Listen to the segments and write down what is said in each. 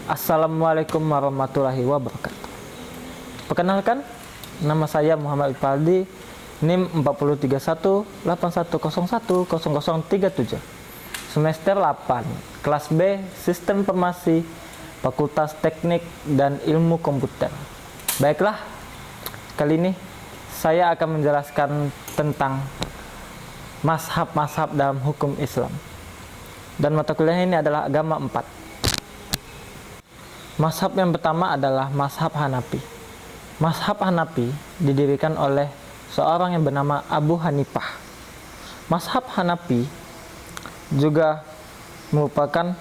Assalamualaikum warahmatullahi wabarakatuh. Perkenalkan, nama saya Muhammad Iqbaldi, NIM 40318101037, semester 8, kelas B, Sistem Informasi, Fakultas Teknik dan Ilmu Komputer. Baiklah, kali ini saya akan menjelaskan tentang mazhab-mazhab dalam hukum Islam. Dan mata kuliah ini adalah agama 4. Mazhab yang pertama adalah mazhab Hanafi. Mazhab Hanafi didirikan oleh seorang yang bernama Abu Hanifah. Mazhab Hanafi juga merupakan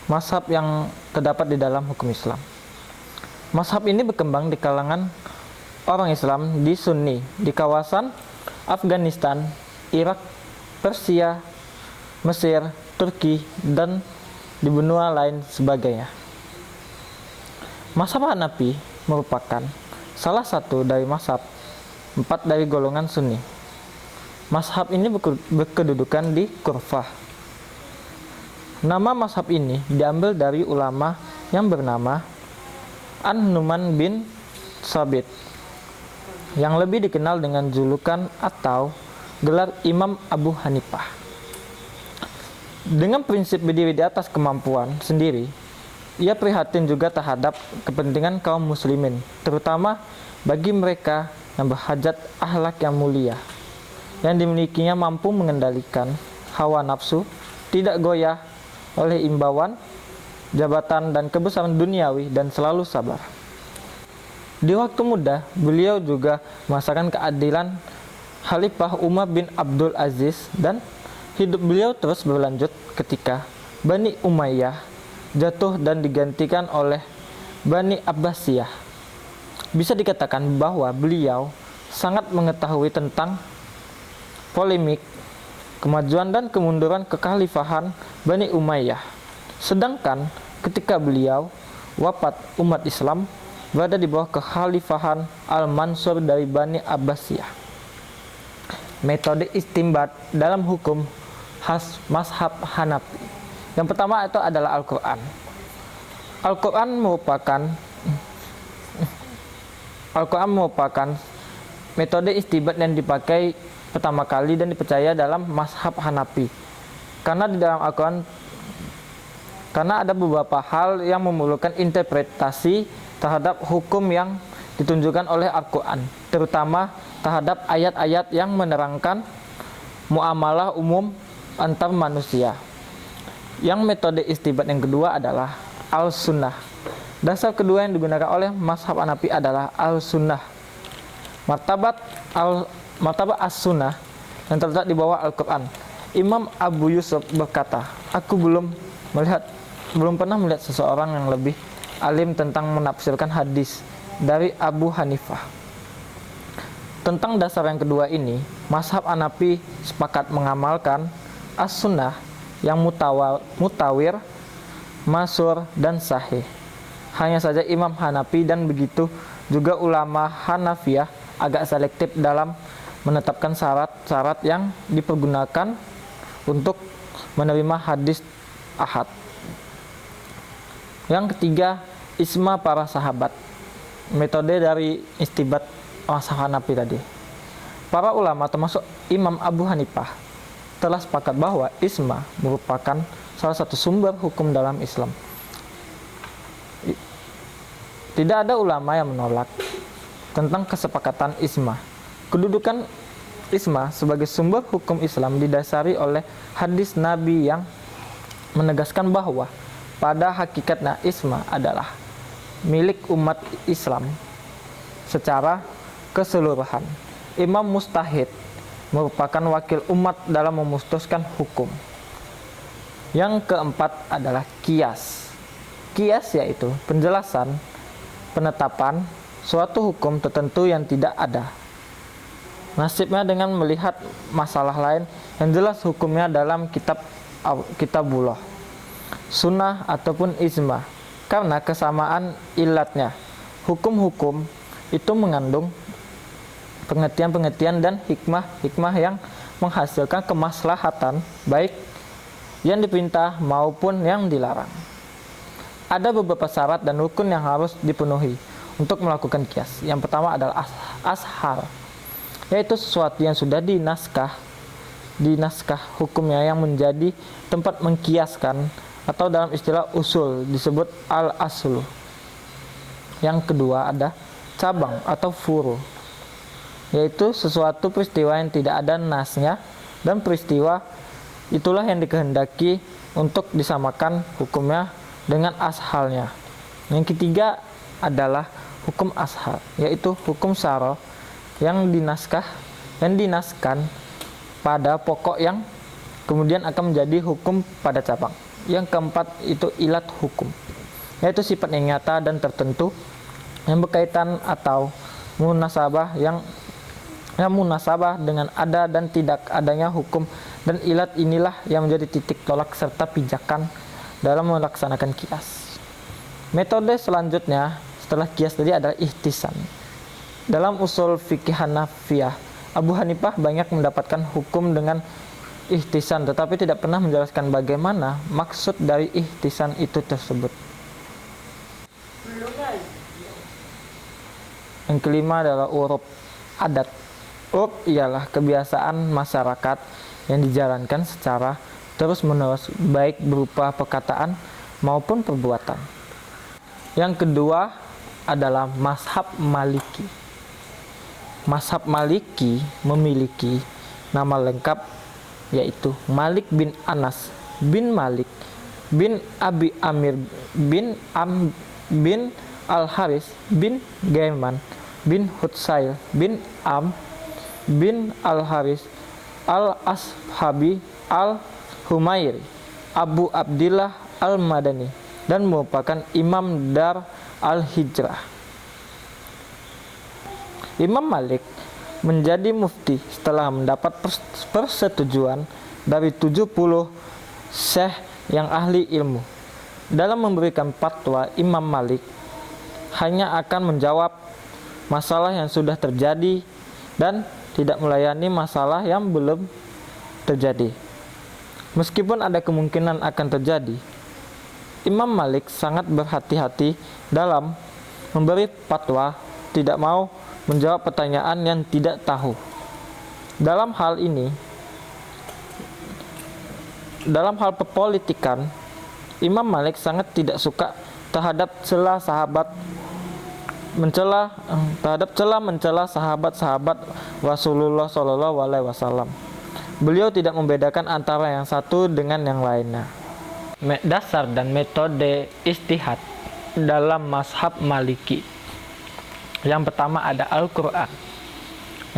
mazhab yang terdapat di dalam hukum Islam. Mazhab ini berkembang di kalangan orang Islam di Sunni, di kawasan Afghanistan, Irak, Persia, Mesir, Turki, dan di benua lain sebagainya. Mazhab Hanafi merupakan salah satu dari mazhab 4 dari golongan Sunni. Mazhab ini berkedudukan di Kufah. Nama mazhab ini diambil dari ulama yang bernama An-Nu'man bin Tsabit, yang lebih dikenal dengan julukan atau gelar Imam Abu Hanifah. Dengan prinsip berdiri di atas kemampuan sendiri, ia prihatin juga terhadap kepentingan kaum muslimin, terutama bagi mereka yang berhajat akhlak yang mulia, yang dimilikinya mampu mengendalikan hawa nafsu, tidak goyah oleh imbauan, jabatan, dan kebesaran duniawi, dan selalu sabar. Di waktu muda, beliau juga merasakan keadilan Khalifah Umar bin Abdul Aziz, dan hidup beliau terus berlanjut ketika Bani Umayyah jatuh dan digantikan oleh Bani Abbasiyah. Bisa dikatakan bahwa beliau sangat mengetahui tentang polemik, kemajuan dan kemunduran kekhalifahan Bani Umayyah. Sedangkan ketika beliau wafat, umat Islam berada di bawah kekhalifahan Al-Mansur dari Bani Abbasiyah. Metode istinbat dalam hukum khas mazhab Hanafi. Yang pertama itu adalah Al-Quran. Al-Quran merupakan metode istinbat yang dipakai pertama kali dan dipercaya dalam mazhab Hanafi. Karena di dalam Al-Quran, karena ada beberapa hal yang memerlukan interpretasi terhadap hukum yang ditunjukkan oleh Al-Quran, terutama terhadap ayat-ayat yang menerangkan muamalah umum antar manusia. Yang metode istinbat yang kedua adalah Al-Sunnah. Dasar kedua yang digunakan oleh mazhab Hanafi adalah Al-Sunnah. Martabat As-Sunnah yang terletak di bawah Al-Quran. Imam Abu Yusuf berkata, aku belum pernah melihat seseorang yang lebih alim tentang menafsirkan hadis dari Abu Hanifah. Tentang dasar yang kedua ini, mazhab Hanafi sepakat mengamalkan As-Sunnah yang mutawir, masyhur, dan sahih. Hanya saja Imam Hanafi dan begitu juga ulama Hanafiyah agak selektif dalam menetapkan syarat-syarat yang dipergunakan untuk menerima hadis ahad. Yang ketiga, ijma para sahabat. Metode dari istinbat mazhab Hanafi tadi. Para ulama termasuk Imam Abu Hanifah telah sepakat bahwa ijma merupakan salah satu sumber hukum dalam Islam. Tidak ada ulama yang menolak tentang kesepakatan ijma. Kedudukan ijma sebagai sumber hukum Islam didasari oleh hadis Nabi yang menegaskan bahwa pada hakikatnya ijma adalah milik umat Islam secara keseluruhan. Imam mujtahid merupakan wakil umat dalam memutuskan hukum. Yang keempat adalah qiyas. Qiyas yaitu penjelasan, penetapan suatu hukum tertentu yang tidak ada. Nasibnya dengan melihat masalah lain yang jelas hukumnya dalam kitabullah, sunnah ataupun ijma. Karena kesamaan ilatnya, hukum-hukum itu mengandung pengertian-pengertian dan hikmah-hikmah yang menghasilkan kemaslahatan baik yang diperintah maupun yang dilarang. Ada beberapa syarat dan rukun yang harus dipenuhi untuk melakukan kias. Yang pertama adalah ashar, yaitu sesuatu yang sudah dinaskah hukumnya yang menjadi tempat mengkiaskan, atau dalam istilah usul disebut al-aslu. Yang kedua ada cabang atau furu, yaitu sesuatu peristiwa yang tidak ada nasnya, dan peristiwa itulah yang dikehendaki untuk disamakan hukumnya dengan ashalnya. Yang ketiga adalah hukum ashar, yaitu hukum syara yang dinaskan pada pokok yang kemudian akan menjadi hukum pada cabang. Yang keempat itu ilat hukum, yaitu sifat yang nyata dan tertentu yang berkaitan atau munasabah yang munasabah dengan ada dan tidak adanya hukum, dan ilat inilah yang menjadi titik tolak serta pijakan dalam melaksanakan kias. Metode selanjutnya setelah kias tadi adalah ihtisan. Dalam usul fikih Hanafiyah, Abu Hanifah banyak mendapatkan hukum dengan ihtisan, tetapi tidak pernah menjelaskan bagaimana maksud dari ihtisan itu tersebut. Yang kelima adalah uruf, adat. Uruf ialah kebiasaan masyarakat yang dijalankan secara terus-menerus, baik berupa perkataan maupun perbuatan. Yang kedua adalah mazhab Maliki. Mazhab Maliki memiliki nama lengkap, yaitu Malik bin Anas bin Malik bin Abi Amir bin bin Al-Haris bin Gaiman bin Hutsail bin bin Al-Haris Al-Ashabi Al-Humairi Abu Abdillah Al-Madani, dan merupakan imam Dar Al-Hijrah. Imam Malik menjadi mufti setelah mendapat persetujuan dari 70 syekh yang ahli ilmu. Dalam memberikan fatwa, Imam Malik hanya akan menjawab masalah yang sudah terjadi dan tidak melayani masalah yang belum terjadi. Meskipun ada kemungkinan akan terjadi, Imam Malik sangat berhati-hati dalam memberi fatwa, tidak mau menjawab pertanyaan yang tidak tahu. Dalam hal perpolitikan, Imam Malik sangat tidak suka terhadap celah mencela sahabat-sahabat Rasulullah SAW. Beliau tidak membedakan antara yang satu dengan yang lainnya. Dasar dan metode istihad dalam mazhab Maliki. Yang pertama ada Al-Quran,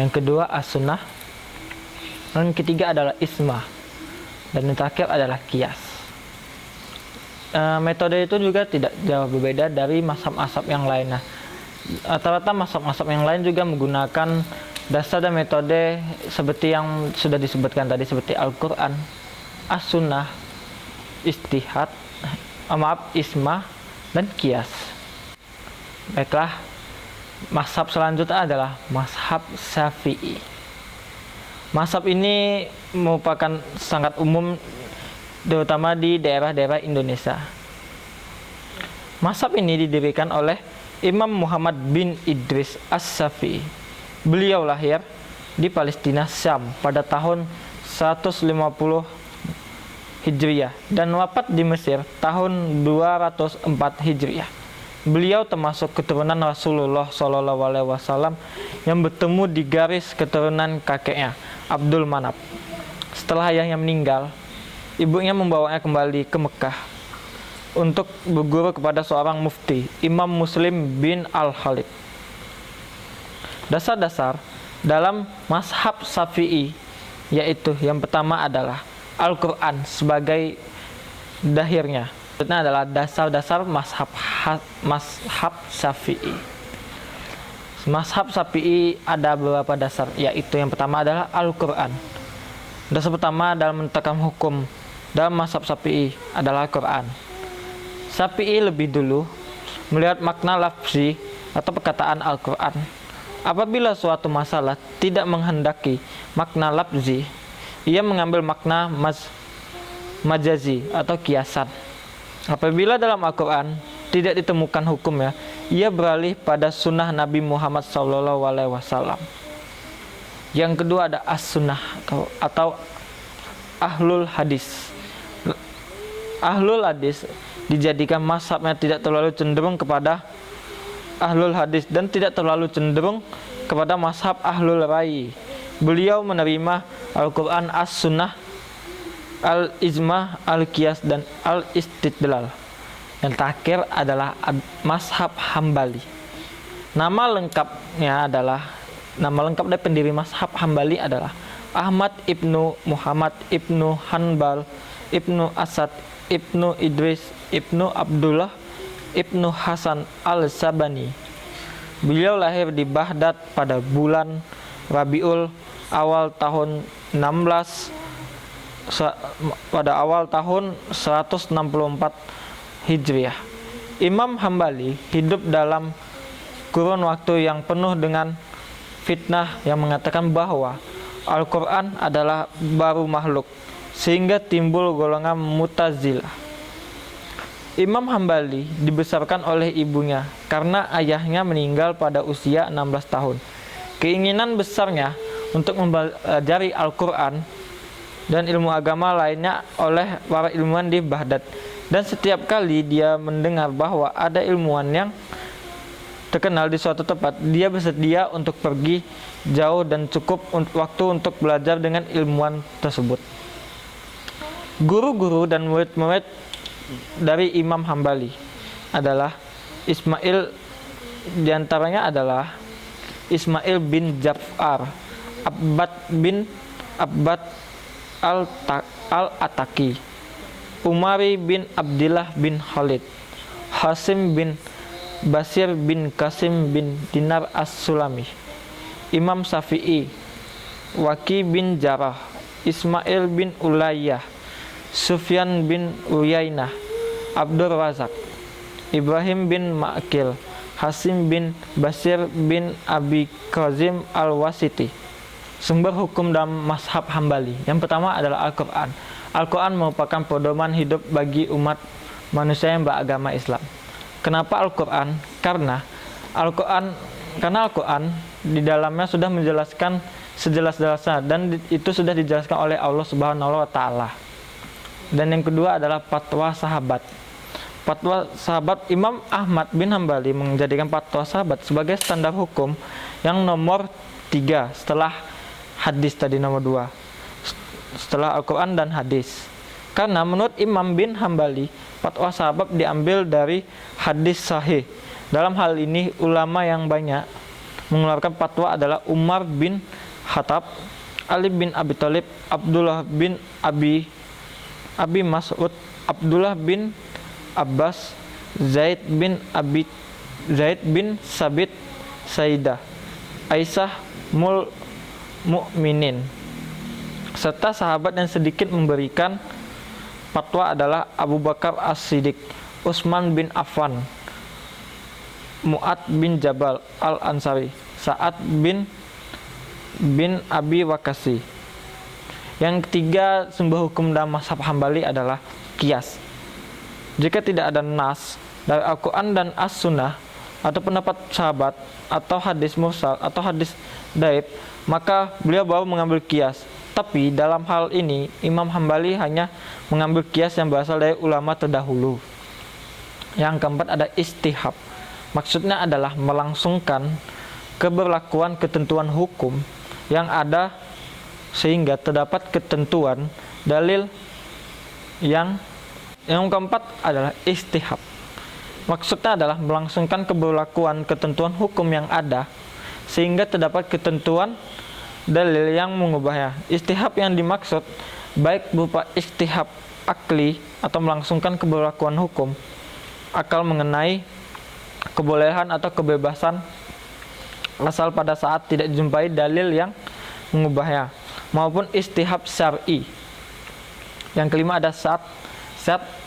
yang kedua As-Sunnah, yang ketiga adalah Ismah, dan yang terakhir adalah Qiyas. Metode itu juga tidak jauh berbeda dari mazhab-mazhab yang lainnya. Rata-rata mazhab-mazhab yang lain juga menggunakan dasar dan metode seperti yang sudah disebutkan tadi, seperti Al-Quran, As-Sunnah, Ismah, dan Qiyas. Baiklah, mazhab selanjutnya adalah mazhab Syafi'i. Mazhab ini merupakan sangat umum, terutama di daerah-daerah Indonesia. Mazhab ini didirikan oleh Imam Muhammad bin Idris As-Syafi'i. Beliau lahir di Palestina, Syam pada tahun 150 Hijriah dan wafat di Mesir tahun 204 Hijriah. Beliau termasuk keturunan Rasulullah SAW yang bertemu di garis keturunan kakeknya, Abdul Manaf. Setelah ayahnya meninggal, ibunya membawanya kembali ke Mekah untuk berguru kepada seorang mufti, Imam Muslim bin Al-Khalid. Dasar-dasar dalam mazhab Syafi'i, yaitu yang pertama adalah Al-Quran sebagai dahirnya. Selanjutnya adalah dasar-dasar mazhab Syafi'i. Mazhab Syafi'i ada beberapa dasar, yaitu yang pertama adalah Al-Quran. Dasar pertama dalam menetapkan hukum dalam mazhab Syafi'i adalah Al-Quran. Syafi'i lebih dulu melihat makna lafzi atau perkataan Al-Quran. Apabila suatu masalah tidak menghendaki makna lafzi, ia mengambil makna majazi atau kiasan. Apabila dalam Al-Quran tidak ditemukan hukumnya, ia beralih pada sunnah Nabi Muhammad SAW. Yang kedua ada as-sunnah atau ahlul hadis. Ahlul hadis dijadikan mazhabnya tidak terlalu cenderung kepada ahlul hadis dan tidak terlalu cenderung kepada mazhab ahlul rai. Beliau menerima Al-Quran, as-sunnah, al-ijma, al-qiyas, dan al-istidlal. Yang terakhir adalah mazhab Hambali. Nama lengkap dari pendiri mazhab Hambali adalah Ahmad ibnu Muhammad ibnu Hanbal ibnu Asad ibnu Idris ibnu Abdullah ibnu Hasan al-Sabani. Beliau lahir di Baghdad pada bulan Rabiul awal tahun 164 Hijriah. Imam Hambali hidup dalam kurun waktu yang penuh dengan fitnah yang mengatakan bahwa Al-Quran adalah baru makhluk, sehingga timbul golongan Mu'tazilah. Imam Hambali dibesarkan oleh ibunya karena ayahnya meninggal pada usia 16 tahun. Keinginan besarnya untuk mempelajari Al-Quran dan ilmu agama lainnya oleh para ilmuwan di Baghdad. Dan setiap kali dia mendengar bahwa ada ilmuwan yang terkenal di suatu tempat, dia bersedia untuk pergi jauh dan cukup waktu untuk belajar dengan ilmuwan tersebut. Guru-guru dan murid-murid dari Imam Hambali adalah Ismail, diantaranya adalah Ismail bin Ja'far, Abbad bin Abbad al-Ataki, Umari bin Abdillah bin Khalid, Hasim bin Basir bin Qasim bin Dinar as-Sulami, Imam Syafi'i, Waki bin Jarrah, Ismail bin Ulayyah, Sufyan bin Uyainah, Abdur Razak, Ibrahim bin Ma'kil, Hasim bin Basir bin Abi Qazim al-Wasiti. Sumber hukum dalam mazhab Hambali. Yang pertama adalah Al-Quran. Al-Quran merupakan pedoman hidup bagi umat manusia yang beragama Islam. Kenapa Al-Quran? Karena Al-Quran di dalamnya sudah menjelaskan sejelas-jelasnya, dan itu sudah dijelaskan oleh Allah Subhanahu wa taala. Dan yang kedua adalah fatwa sahabat. Fatwa sahabat, Imam Ahmad bin Hambali menjadikan fatwa sahabat sebagai standar hukum yang nomor 3 setelah hadis tadi, nomor 2 setelah Al-Quran dan hadis. Karena menurut Imam bin Hambali, fatwa sahabat diambil dari hadis sahih. Dalam hal ini ulama yang banyak mengeluarkan fatwa adalah Umar bin Khattab, Ali bin Abi Thalib, Abdullah bin Abi Mas'ud, Abdullah bin Abbas, Zaid bin Sabit, Sayyidah Aisyah Mu'minin, serta sahabat yang sedikit memberikan fatwa adalah Abu Bakar As-Siddiq, Utsman bin Affan, Mu'ad bin Jabal Al-Ansari, Sa'ad bin Abi Waqqas. Yang ketiga sumber hukum dalam mazhab Hambali adalah qiyas. Jika tidak ada nas dari Al-Quran dan As-Sunnah atau pendapat sahabat atau hadis mursal atau hadis daib, maka beliau baru mengambil qiyas. Tapi dalam hal ini Imam Hambali hanya mengambil qiyas yang berasal dari ulama terdahulu. Yang keempat ada istihab. Maksudnya adalah melangsungkan keberlakuan ketentuan hukum yang ada sehingga terdapat ketentuan dalil. Yang keempat adalah istihab. Maksudnya adalah melangsungkan keberlakuan ketentuan hukum yang ada sehingga terdapat ketentuan dalil yang mengubahnya. Istihab yang dimaksud baik berupa istihab akli atau melangsungkan keberlakuan hukum akal mengenai kebolehan atau kebebasan asal pada saat tidak dijumpai dalil yang mengubahnya, maupun istihab syar'i. Yang kelima ada syad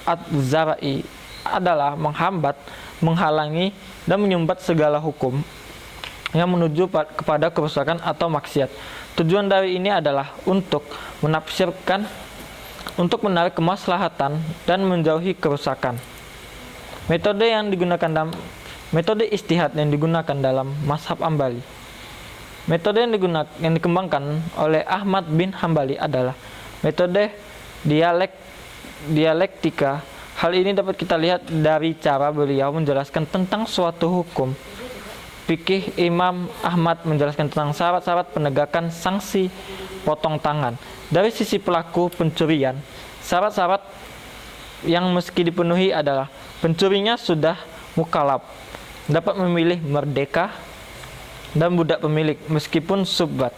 az-zara'i, adalah menghambat, menghalangi, dan menyumbat segala hukum yang menuju kepada kerusakan atau maksiat. Tujuan dari ini adalah untuk menafsirkan, untuk menarik kemaslahatan dan menjauhi kerusakan. Metode istihad yang digunakan dalam mazhab Hambali. Metode yang dikembangkan oleh Ahmad bin Hambali adalah metode dialektika. Hal ini dapat kita lihat dari cara beliau menjelaskan tentang suatu hukum fikih. Imam Ahmad menjelaskan tentang syarat-syarat penegakan sanksi potong tangan. Dari sisi pelaku pencurian, syarat-syarat yang meski dipenuhi adalah pencurinya sudah mukallaf, dapat memilih merdeka dan budak pemilik meskipun subbat.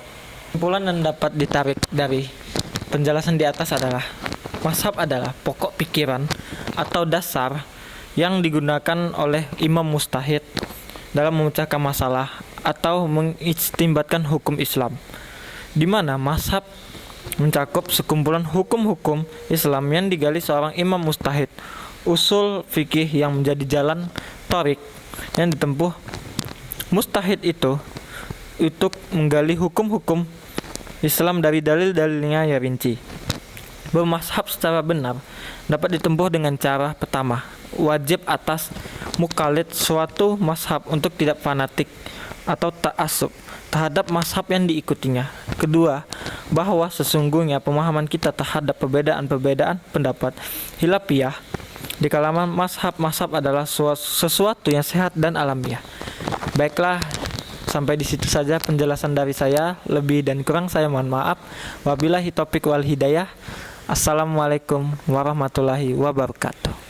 Kesimpulan yang dapat ditarik dari penjelasan di atas adalah mazhab adalah pokok pikiran atau dasar yang digunakan oleh imam mujtahid dalam memecahkan masalah atau mengistimbatkan hukum Islam, di mana mazhab mencakup sekumpulan hukum-hukum Islam yang digali seorang imam mujtahid, usul fikih yang menjadi jalan tarik yang ditempuh mujtahid itu untuk menggali hukum-hukum Islam dari dalil-dalilnya yang rinci. Bermazhab secara benar dapat ditempuh dengan cara pertama, wajib atas mukallid suatu mazhab untuk tidak fanatik atau ta'assub terhadap mazhab yang diikutinya. Kedua, bahwa sesungguhnya pemahaman kita terhadap perbedaan-perbedaan pendapat khilafiyah di kalangan mazhab-mazhab adalah sesuatu yang sehat dan alamiah. Baiklah, sampai di situ saja penjelasan dari saya. Lebih dan kurang saya mohon maaf. Wabillahi taufiq wal hidayah. Assalamualaikum warahmatullahi wabarakatuh.